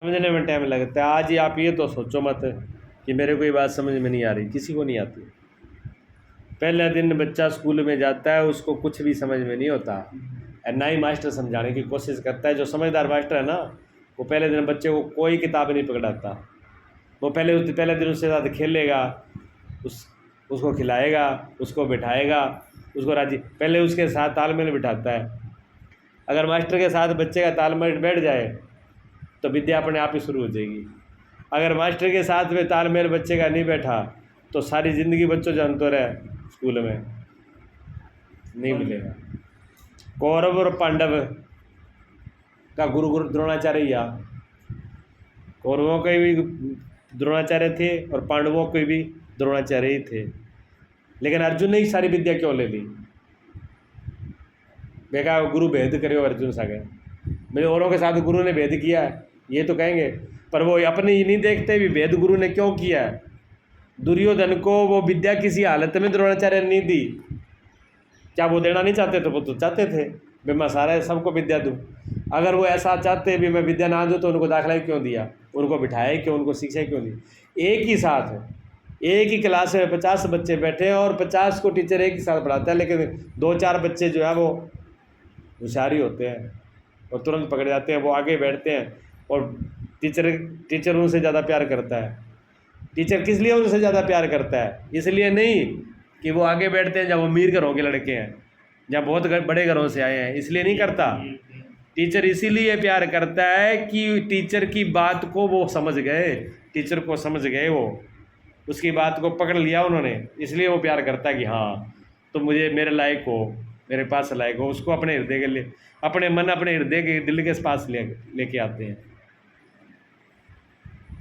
समझने में टाइम लगता है। आज ही आप ये तो सोचो मत कि मेरे को ये बात समझ में नहीं आ रही, किसी को नहीं आती। पहले दिन बच्चा स्कूल में जाता है, उसको कुछ भी समझ में नहीं होता, और ना ही मास्टर समझाने की कोशिश करता है। जो समझदार मास्टर है ना, वो पहले दिन बच्चे को कोई किताब नहीं पकड़ाता। वो पहले दिन उसके साथ खेलेगा, उसको खिलाएगा, उसको बिठाएगा, उसको राजी, पहले उसके साथ तालमेल बिठाता है। अगर मास्टर के साथ बच्चे का तालमेल बैठ जाए तो विद्या अपने आप ही शुरू हो जाएगी। अगर मास्टर के साथ में तालमेल बच्चे का नहीं बैठा तो सारी ज़िंदगी बच्चों जानते रहे स्कूल में नहीं मिलेगा। कौरव और पांडव का गुरु द्रोणाचार्य या कौरवों के भी द्रोणाचार्य थे और पांडवों के भी द्रोणाचार्य ही थे। लेकिन अर्जुन ने ही सारी विद्या क्यों ले ली? बेका गुरु भेद करे अर्जुन सा गए, मेरे औरों के साथ गुरु ने भेद किया है ये तो कहेंगे, पर वो अपने ही नहीं देखते भी भेद गुरु ने क्यों किया है। दुर्योधन को वो विद्या किसी हालत में द्रोणाचार्य ने नहीं दी। क्या वो देना नहीं चाहते थे? वो तो चाहते थे भाई मैं सारा सबको विद्या दूँ। अगर वो ऐसा चाहते भी मैं विद्या ना दूँ तो उनको दाखिला ही क्यों दिया, उनको बिठाया क्यों, उनको शिक्षा क्यों दी? एक ही साथ एक ही क्लास में 50 बच्चे बैठे हैं और 50 को टीचर एक ही साथ पढ़ाता है, लेकिन 2-4 बच्चे जो है वो होशियारी होते हैं और तुरंत पकड़ जाते हैं, वो आगे बैठते हैं और टीचर उनसे ज़्यादा प्यार करता है। टीचर किस लिए उनसे ज़्यादा प्यार करता है? इसलिए नहीं कि वो आगे बैठते हैं जब वो अमीर घरों के लड़के हैं, जब बहुत बड़े घरों से आए हैं, इसलिए नहीं करता। टीचर इसीलिए प्यार करता है कि टीचर की बात को वो समझ गए, टीचर को समझ गए, वो उसकी बात को पकड़ लिया उन्होंने, इसलिए वो प्यार करता है कि हाँ तुम मुझे मेरे लायक हो, मेरे पास लायक हो। उसको अपने हृदय के लिए, अपने मन, अपने हृदय के दिल के पास लेके आते हैं।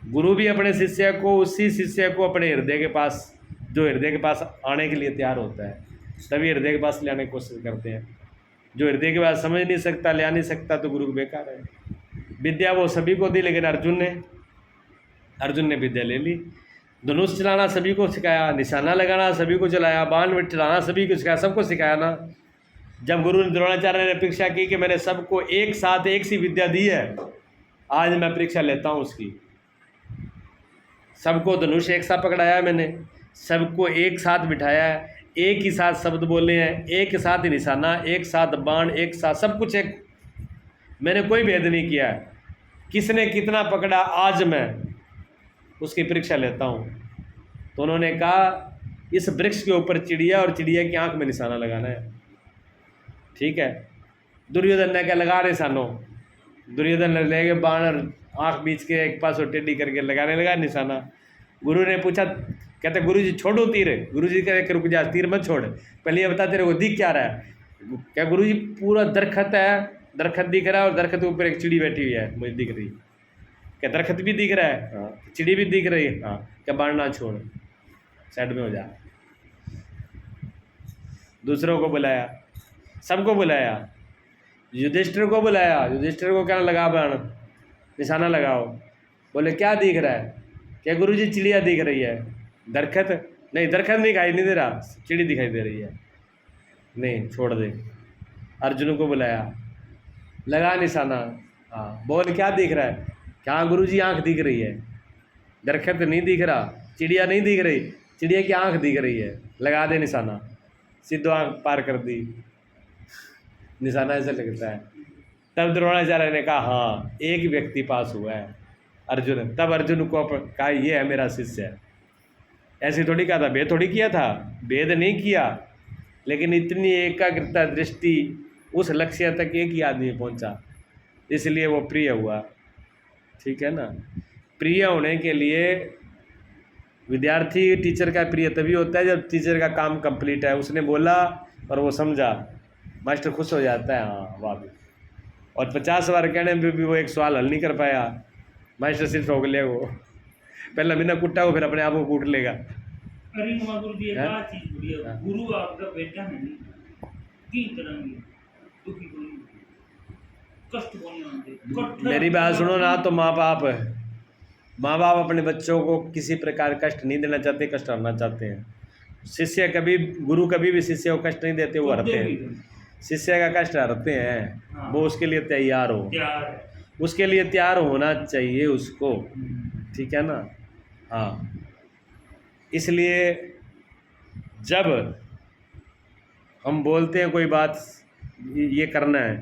गुरु भी अपने शिष्य को, उसी शिष्य को अपने हृदय के पास, जो हृदय के पास आने के लिए तैयार होता है तभी हृदय के पास ले आने की कोशिश करते हैं। जो हृदय के पास समझ नहीं सकता, ले आ नहीं सकता, तो गुरु बेकार है। विद्या वो सभी को दी, लेकिन अर्जुन ने विद्या ले ली। धनुष चलाना सभी को सिखाया, निशाना लगाना सभी को चलाया, बाण चलाना सभी को सिखाया, सबको सिखाया ना। जब गुरु द्रोणाचार्य ने परीक्षा की कि मैंने सबको एक साथ एक सी विद्या दी है, आज मैं परीक्षा लेता हूँ उसकी। सबको धनुष एक साथ पकड़ाया है मैंने, सबको एक साथ बिठाया है, एक ही साथ शब्द बोले हैं, एक साथ ही निशाना, एक साथ बाण, एक साथ सब कुछ एक। मैंने कोई भेद नहीं किया है, किसने कितना पकड़ा आज मैं उसकी परीक्षा लेता हूँ। तो उन्होंने कहा इस वृक्ष के ऊपर चिड़िया और चिड़िया की आंख में निशाना लगाना है, ठीक है। दुर्योधन ने क्या लगा निशानों, दुर्योधन ने ले गए बाण, आंख बीच के एक पास और टेढ़ी करके लगाने लगा निशाना। गुरु ने पूछा, कहते गुरु जी छोड़ो तीर। गुरु जी कहे रुक जा, तीर मत छोड़, पहले ये बता तेरे को दिख क्या रहा है? क्या गुरु जी पूरा दरखत है, दरखत दिख रहा है और दरखत के ऊपर एक चिड़ी बैठी हुई है मुझे दिख रही। क्या दरखत भी दिख रहा है? हाँ। चिड़ी भी दिख रही है? हाँ। क्या बाण ना छोड़, साइड में हो जा। दूसरों को बुलाया, सबको बुलाया, युधिष्ठिर को बुलाया, युधिष्ठिर को क्या लगा बाण, निशाना लगाओ। बोले क्या दिख रहा है? क्या गुरु जी चिड़िया दिख रही है। दरखत नहीं, दरखत दिखाई नहीं दे रहा, चिड़ी दिखाई दे रही है। नहीं छोड़ दे। अर्जुन को बुलाया, लगा निशाना। हाँ। बोल क्या दिख रहा है? क्या गुरु जी आँख दिख रही है, दरखत नहीं दिख रहा, चिड़िया नहीं दिख रही, चिड़िया की आँख दिख रही है, लगा दे निशाना। सीधो आँख पार कर दी, निशाना ऐसे लगता है। तब द्रोणाचार्य ने कहा हाँ एक व्यक्ति पास हुआ है, अर्जुन। तब अर्जुन को कहा ये है मेरा शिष्य। ऐसी थोड़ी कहा था, भेद थोड़ी किया था, भेद नहीं किया, लेकिन इतनी एकाग्रता दृष्टि उस लक्ष्य तक एक ही आदमी पहुंचा, इसलिए वो प्रिय हुआ, ठीक है ना। प्रिय होने के लिए विद्यार्थी टीचर का प्रिय तभी होता है जब टीचर का काम कंप्लीट है, उसने बोला और वो समझा, मास्टर खुश हो जाता है, हाँ वाह। और 50 बार कहने में भी वो एक सवाल हल नहीं कर पाया, मास्टर सिर्फ ठोक ले, वो पहले बिना कुट्टा वो फिर अपने आप को कूट लेगा। अरे गुरु जी एक चीज बढ़िया, गुरु आपका बेटा नहीं की करेंगे, दुखी करेंगे, कष्ट होने। मेरी बात सुनो ना, तो माँ बाप अपने बच्चों को किसी प्रकार कष्ट नहीं देना चाहते, कष्ट हरना चाहते हैं। शिष्य कभी, गुरु कभी भी शिष्य को कष्ट नहीं देते, वो हरते हैं। शिष्य का कष्ट हरते हैं, हाँ। वो उसके लिए तैयार हो। उसके लिए तैयार होना चाहिए उसको, ठीक है ना। हाँ, इसलिए जब हम बोलते हैं कोई बात ये करना है,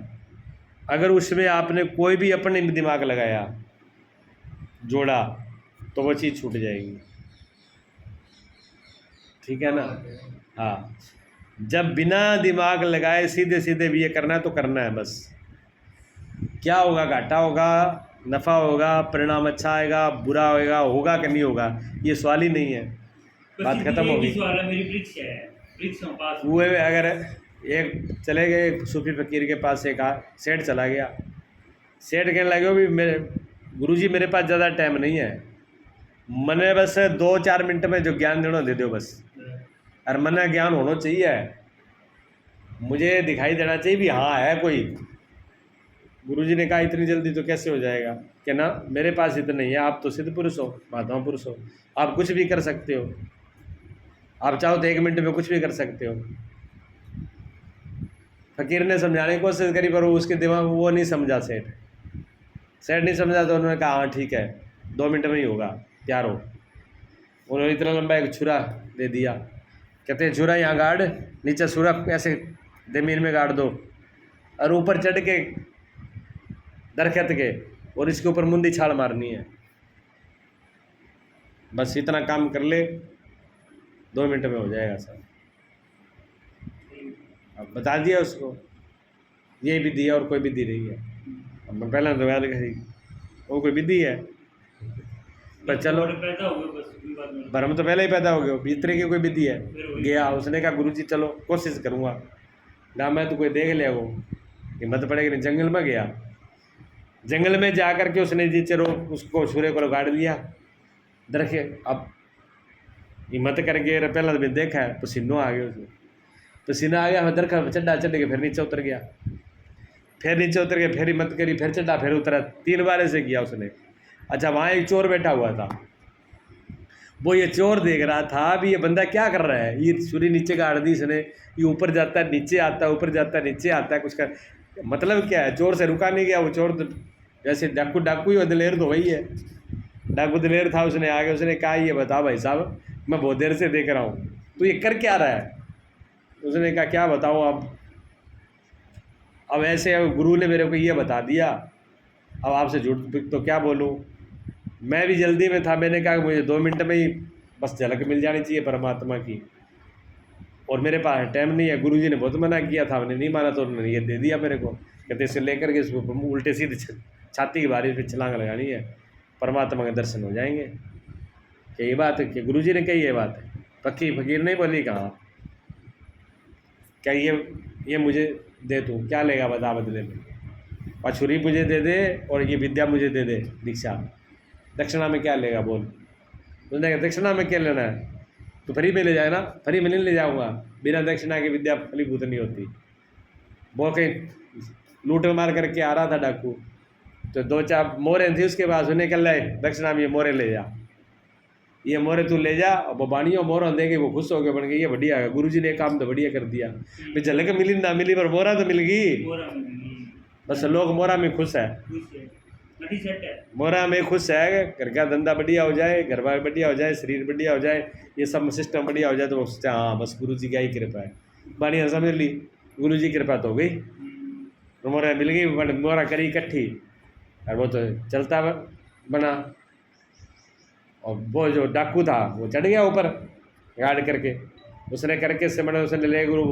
अगर उसमें आपने कोई भी अपने दिमाग लगाया, जोड़ा, तो वो चीज़ छूट जाएगी, ठीक है ना। हाँ, जब बिना दिमाग लगाए सीधे सीधे भी ये करना है तो करना है बस। क्या होगा, घाटा होगा, नफ़ा होगा, परिणाम अच्छा आएगा, बुरा होगा कि नहीं होगा, ये सवाल ही नहीं है, बात खत्म होगी। सवाल है, मेरी परीक्षा है, परीक्षा पास हुए अगर एक चले गए सूफी फकीर के पास, एक सेठ चला गया, सेठ कहने लगे भी मेरे गुरुजी मेरे पास ज़्यादा टाइम नहीं है, मने बस 2-4 मिनट में जो ज्ञान देना दे दो बस, और मने ज्ञान होना चाहिए, मुझे दिखाई देना चाहिए भी हाँ है कोई। गुरुजी ने कहा इतनी जल्दी तो कैसे हो जाएगा, कि ना मेरे पास इतना नहीं है, आप तो सिद्ध पुरुष हो, महात्मा पुरुष हो, आप कुछ भी कर सकते हो, आप चाहो तो 1 मिनट में कुछ भी कर सकते हो। फकीर ने समझाने की कोशिश करी पर उसके दिमाग वो नहीं समझा, सेठ नहीं समझा, तो उन्होंने कहा हाँ ठीक है 2 मिनट में ही होगा, तैयार हो। उन्होंने इतना लंबा एक छुरा दे दिया, कहते हैं छुरा यहाँ गाड़, नीचे छुरा ऐसे जमीन में गाड़ दो, और ऊपर चढ़ के दरख्त के, और इसके ऊपर मुंदी छाल मारनी है, बस इतना काम कर ले 2 मिनट में हो जाएगा सब। अब बता दिया उसको, ये विधि है और कोई विधि नहीं है। अब मैं पहले तो याद करी वो कोई विधि है, पर चलो पैदा हो गए, बस कोई बात नहीं, भ्रम तो पहले ही पैदा हो गया, भीतरे की कोई विधि है। गया, उसने कहा गुरुजी चलो कोशिश करूँगा, ना मैं तो कोई देख लिया, वो हिम्मत पड़ेगी नहीं। जंगल में गया, जंगल में जा कर के उसने नीचे उसको छुरे को गाड़ लिया, दरखे। अब हिम्मत करके पहला तो देखा है, पसीनो आ गया उसमें, पसीना आ गया, दरखा चढ़ा, चढ़ के फिर नीचे उतर गया, फिर नीचे उतर के फिर हिम्मत करी, फिर चढ़ा, फिर उतरा, 3 बार ऐसे किया उसने। अच्छा, वहाँ एक चोर बैठा हुआ था, वो ये चोर देख रहा था भी ये बंदा क्या कर रहा है, ये छुरी नीचे गाड़ दी इसने, ये ऊपर जाता है नीचे आता है, ऊपर जाता है नीचे आता है, कुछ का मतलब क्या है। चोर से रुका नहीं गया, वो चोर तो जैसे डाकू ही, दिलेर तो वही है, डाकू दिलेर था। उसने आगे उसने कहा ये बता भाई साहब, मैं बहुत देर से देख रहा हूँ, तो ये कर क्या रहा है। उसने कहा क्या बताऊँ अब ऐसे गुरु ने मेरे को ये बता दिया, अब आपसे झूठ तो क्या बोलूँ, मैं भी जल्दी में था, मैंने कहा मुझे 2 मिनट में ही बस झलक मिल जानी चाहिए परमात्मा की, और मेरे पास टाइम नहीं है। गुरुजी ने बहुत मना किया था, मैंने नहीं माना, तो उन्होंने ये दे दिया मेरे को, कहते इसे लेकर के इसको उल्टे सीधे छाती की बारिश पे छलांग लगानी है, परमात्मा के दर्शन हो जाएंगे। क्या ये बात है कि गुरुजी ने कही ये बात है, पक्की फकीर नहीं बोली, कहा क्या ये मुझे दे, तू क्या लेगा बता बदले में, और छुरी मुझे दे दे और ये विद्या मुझे दे दे दीक्षा, दक्षिणा में क्या लेगा बोल। उसने कहा दक्षिणा में क्या लेना है, तो फ्री में ले जाए ना, फ्री में नहीं ले जाऊँगा, बिना दक्षिणा की विद्या फलीभूत नहीं होती। वो कहीं लूट मार करके आ रहा था डाकू, तो 2-4 मोहरें थी उसके पास, उन्हें कल दक्षिणा में ये मोहरें ले जा, ये मोहरे तू ले जा, और वो बाणियों मोहरा देंगे, वो खुश हो गए, बन गई ये बढ़िया है, गुरुजी ने काम तो बढ़िया कर दिया, भाई झलक मिली ना मिली पर मोहरा तो मिल गई, बस लोग मोहरा में खुश है, मोहरा में खुश है, घर का धंधा बढ़िया हो जाए, घर बार बढ़िया हो जाए, शरीर बढ़िया हो जाए, ये सब सिस्टम बढ़िया हो जाए, तो वो सोचते हाँ बस गुरुजी की ही कृपा है, बाणियाँ समझ ली, गुरुजी की कृपा तो हो गई, तो मोहरा मिल गई, मोहरा करी इकट्ठी, और वो तो चलता बना। और वो जो डाकू था वो चढ़ गया ऊपर गाड़ करके, उसने करके से मैंने उसने ले गुरु